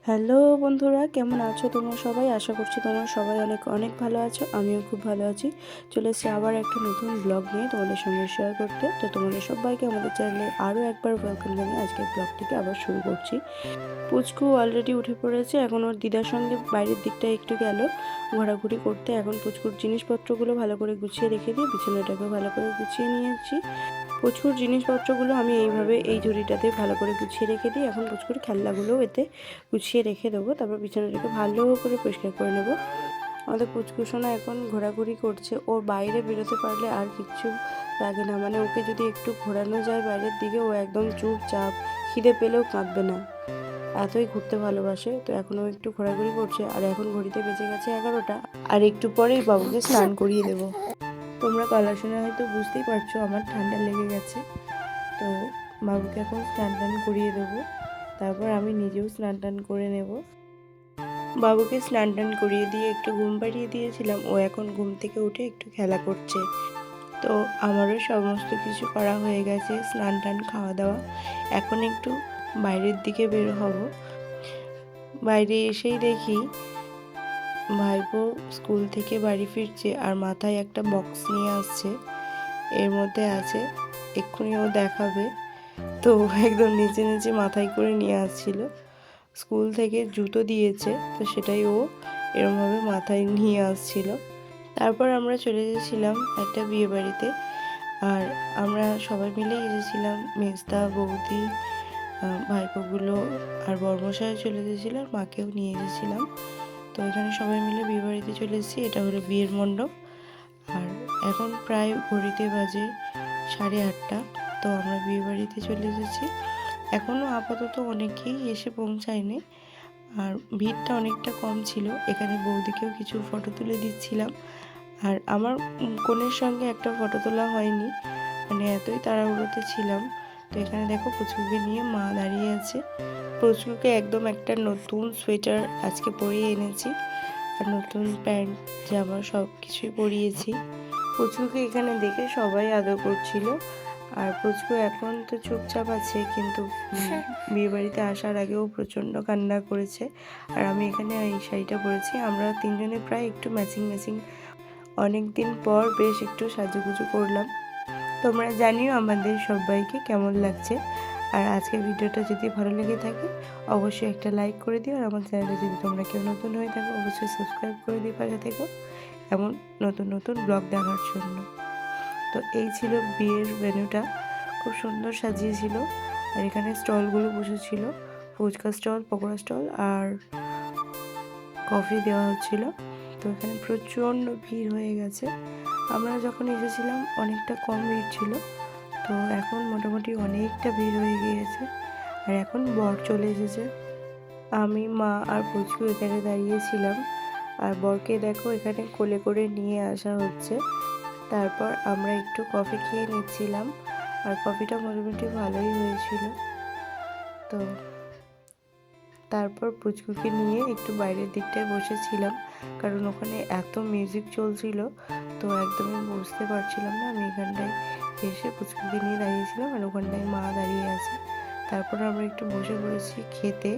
Hello বন্ধুরা, কেমন আছো তোমরা সবাই? আশা করছি তোমরা সবাই অনেক অনেক ভালো আছো। আমিও খুব ভালো আছি। চলে এসেছি আবার একটা নতুন ব্লগ নিয়ে তোমাদের সঙ্গে শেয়ার করতে। তো তোমাদের সবাইকে আমাদের চ্যানেলে আরও একবার ওয়েলকাম জানিয়ে আজকের ব্লগটিকে আবার শুরু করছি। পুচকু অলরেডি উঠে পড়েছে। এখন ওর দিদার সঙ্গে বাইরের দিকটা একটু গেল ঘোরাঘুরি করতে। এখন পুচকুর জিনিসপত্রগুলো ভালো করে গুছিয়ে রেখে দিয়ে বিছানাটাকেও ভালো করে গুছিয়ে নিয়েছি। প্রচুর জিনিসপত্রগুলো আমি এইভাবে এই ঝুড়িটাতে ভালো করে গুছিয়ে রেখে দিই। এখন প্রচুর খেলনাগুলোও এতে গুছিয়ে রেখে দেবো। তারপর বিছানাটাকে ভালো করে পরিষ্কার করে নেব। আমাদের পুচকুসোনা এখন ঘোরাঘুরি করছে। ওর বাইরে বেরোতে পারলে আর কিচ্ছু লাগে না। মানে ওকে যদি একটু ঘোরানো যায় বাইরের দিকে, ও একদম চুপচাপ, খিদে পেলেও কাঁদবে না, এতই ঘুরতে ভালোবাসে। তো এখন ও একটু ঘোরাঘুরি করছে। আর এখন ঘড়িতে বেজে গেছে 11টা। আর একটু পরেই বাবুকে স্নান করিয়ে দেবো। তোমরা গলা শুনে হয়তো বুঝতেই পারছো আমার ঠান্ডা লেগে গেছে। তো বাবুকে এখন স্নান টান করিয়ে দেবো। তারপর আমি নিজেও স্নান টান করে নেব। বাবুকে স্নান টান করিয়ে দিয়ে একটু ঘুম পাড়িয়ে দিয়েছিলাম। ও এখন ঘুম থেকে উঠে একটু খেলা করছে। তো আমারও সমস্ত কিছু করা হয়ে গেছে, স্নান টান, খাওয়া দাওয়া। এখন একটু বাইরের দিকে বের হব। বাইরে এসেই দেখি ভাইপো স্কুল থেকে বাড়ি ফিরছে আর মাথায় একটা বক্স নিয়ে আসছে। এর মধ্যে আছে, এক্ষুনি ও দেখাবে। তো একদম নিচে নিচে মাথায় করে নিয়ে আসছিল। স্কুল থেকে জুতো দিয়েছে, তো সেটাই ও এরমভাবে মাথায় নিয়ে আসছিল। তারপর আমরা চলে গেছিলাম একটা বিয়ে বাড়িতে। আর আমরা সবাই মিলেই এসেছিলাম, মেজদা, বৌদি, ভাইপোগুলো আর বর্মশাই চলে গেছিলো, আর মাকেও নিয়ে এসেছিলাম। তো এখানে সবাই মিলে বিয়ে বাড়িতে চলে এসেছি। এটা হলো বিয়ের মণ্ডপ। আর এখন প্রায় ঘড়িতে বাজে 8:30। তো আমরা বিয়ে বাড়িতে চলে এসেছি। এখনও আপাতত অনেকেই এসে পৌঁছায়নি, আর ভিড়টা অনেকটা কম ছিল। এখানে বৌদিকেও কিছু ফটো তুলে দিচ্ছিলাম। আর আমার কনের সঙ্গে একটা ফটো তোলা হয়নি, মানে এতই তাড়াহুড়োতে ছিলাম। তো এখানে দেখো পুচকুকে নিয়ে মা দাঁড়িয়ে আছে। পুচকুকে একদম একটা নতুন সোয়েটার আজকে পরিয়ে এনেছি, আর নতুন প্যান্ট জামা সব কিছুই পরিয়েছি। পুচকুকে এখানে দেখে সবাই আদর করছিল। আর পুচকু এখন তো চুপচাপ আছে, কিন্তু বিয়েবাড়িতে আসার আগেও প্রচণ্ড কান্না করেছে। আর আমি এখানে এই শাড়িটা পরেছি। আমরা তিনজনে প্রায় একটু ম্যাচিং ম্যাচিং, অনেক দিন পর বেশ একটু সাজুগুজু করলাম। তোমরা জানিও আমাদের সবাইকে কেমন লাগছে। আর আজকের ভিডিওটা যদি ভালো লেগে থাকে অবশ্যই একটা লাইক করে দিও। আর আমার চ্যানেলে যদি তোমরা কেউ নতুন হয়ে থাকো অবশ্যই সাবস্ক্রাইব করে দিও পাশে থেকো, এমন নতুন নতুন ব্লগ দেখার জন্য। তো এই ছিল বিয়ের ভেন্যুটা, খুব সুন্দর সাজিয়েছিল। আর এখানে স্টলগুলো বসেছিল, ফুচকা স্টল, পকোড়া স্টল, আর কফি দেওয়া হচ্ছিল। তো এখানে প্রচণ্ড ভিড় হয়ে গেছে। আমরা যখন এসেছিলাম অনেকটা কম ভিড় ছিল, তো এখন মোটামুটি অনেকটা ভিড় হয়ে গিয়েছে। আর এখন বর চলে এসেছে। আমি, মা আর পুচকু এখানে দাঁড়িয়েছিলাম। আর বরকে দেখো এখানে কোলে করে নিয়ে আসা হচ্ছে। তারপর আমরা একটু কফি খেয়ে নিচ্ছিলাম। আর কফিটা মোটামুটি ভালোই হয়েছিল। তো তারপর পুচকুকে নিয়ে একটু বাইরের দিকটায় বসেছিলাম, কারণ ওখানে এত মিউজিক চলছিল, তো একদমই বুঝতে পারছিলাম না। আমি এখানটায় এসে পুচকুকে নিয়ে দাঁড়িয়েছিলাম, আর ওখানটায় মা দাঁড়িয়ে আছে। তারপর আমরা একটু বসে পড়েছি খেতে,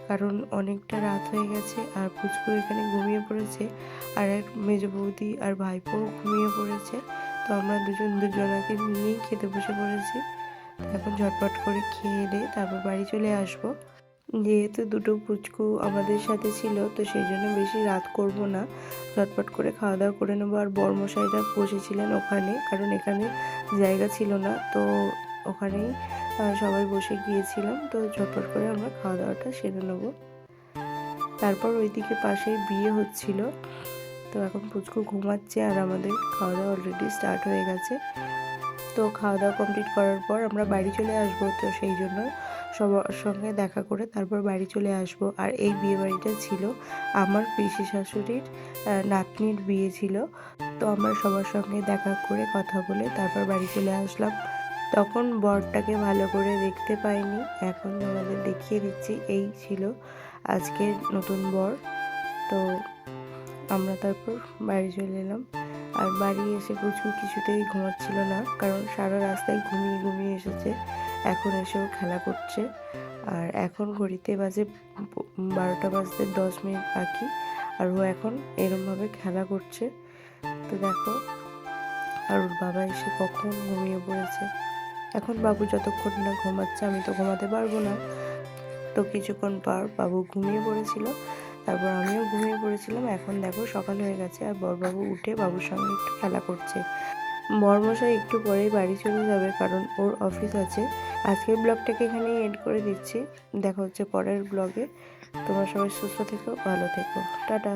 কারণ অনেকটা রাত হয়ে গেছে। আর পুচকু এখানে ঘুমিয়ে পড়েছে, আর এক মেজো বৌদি আর ভাইপো ঘুমিয়ে পড়েছে। তো আমরা দুজনাকে নিয়েই খেতে বসে পড়েছি। তো এখন ঝটপট করে খেয়ে দিয়ে তারপর বাড়ি চলে আসবো। যেহেতু দুটো পুচকু আমাদের সাথে ছিল, তো সেই জন্য বেশি রাত করব না, ঝটপট করে খাওয়া দাওয়া করে নেবো। আর বর্মশাইরা বসেছিলেন ওখানে, কারণ এখানে জায়গা ছিল না, তো ওখানেই সবাই বসে গিয়েছিলাম। তো ঝটপট করে আমরা খাওয়া দাওয়াটা সেরে নেবো। তারপর ওইদিকে পাশেই বিয়ে হচ্ছিল। তো এখন পুচকু ঘুমাচ্ছে, আর আমাদের খাওয়া দাওয়া অলরেডি স্টার্ট হয়ে গেছে। তো খাওয়া দাওয়া কমপ্লিট করার পর আমরা বাড়ি চলে আসবো। তো সেই জন্য সবার সঙ্গে দেখা করে তারপর বাড়ি চলে আসব। আর এই বিয়ে বাড়িটা ছিল আমার পিসি শাশুড়ির নাতনির বিয়ে ছিল। তো আমরা সবার সঙ্গে দেখা করে কথা বলে তারপর বাড়ি চলে আসলাম। তখন বরটাকে ভালো করে দেখতে পাইনি, এখন তোমাদের দেখিয়ে দিচ্ছি। এই ছিল আজকের নতুন বর। তো আমরা তারপর বাড়ি চলে এলাম। আর বাড়ি এসে পুচকু কিছুতেই ঘুমাচ্ছিল না, কারণ সারা রাস্তায় ঘুমিয়ে ঘুমিয়ে এসেছে। এখন এসেও খেলা করছে। আর এখন ঘড়িতে বাজে 12টা বাজতে 10 মিনিট বাকি। আর ও এখন এরমভাবে খেলা করছে। তো দেখো, আর ওর বাবা এসে কখন ঘুমিয়ে পড়েছে। এখন বাবু যতক্ষণ না ঘুমাচ্ছে আমি তো ঘুমাতে পারবো না। তো কিছুক্ষণ পর বাবু ঘুমিয়ে পড়েছিল, তারপর আমিও ঘুমিয়ে পড়েছিলাম। এখন দেখো সকাল হয়ে গেছে আর বড়বাবু উঠে বাবুর সঙ্গে একটু খেলা করছে। বড়মশাই একটু পরেই বাড়ি চলে যাবে, কারণ ওর অফিস আছে। আজকের ব্লগটাকে এখানেই এন্ড করে দিচ্ছি। দেখা হচ্ছে পরের ব্লগে। তোমরা সবাই সুস্থ থেকো, ভালো থেকো, টাটা।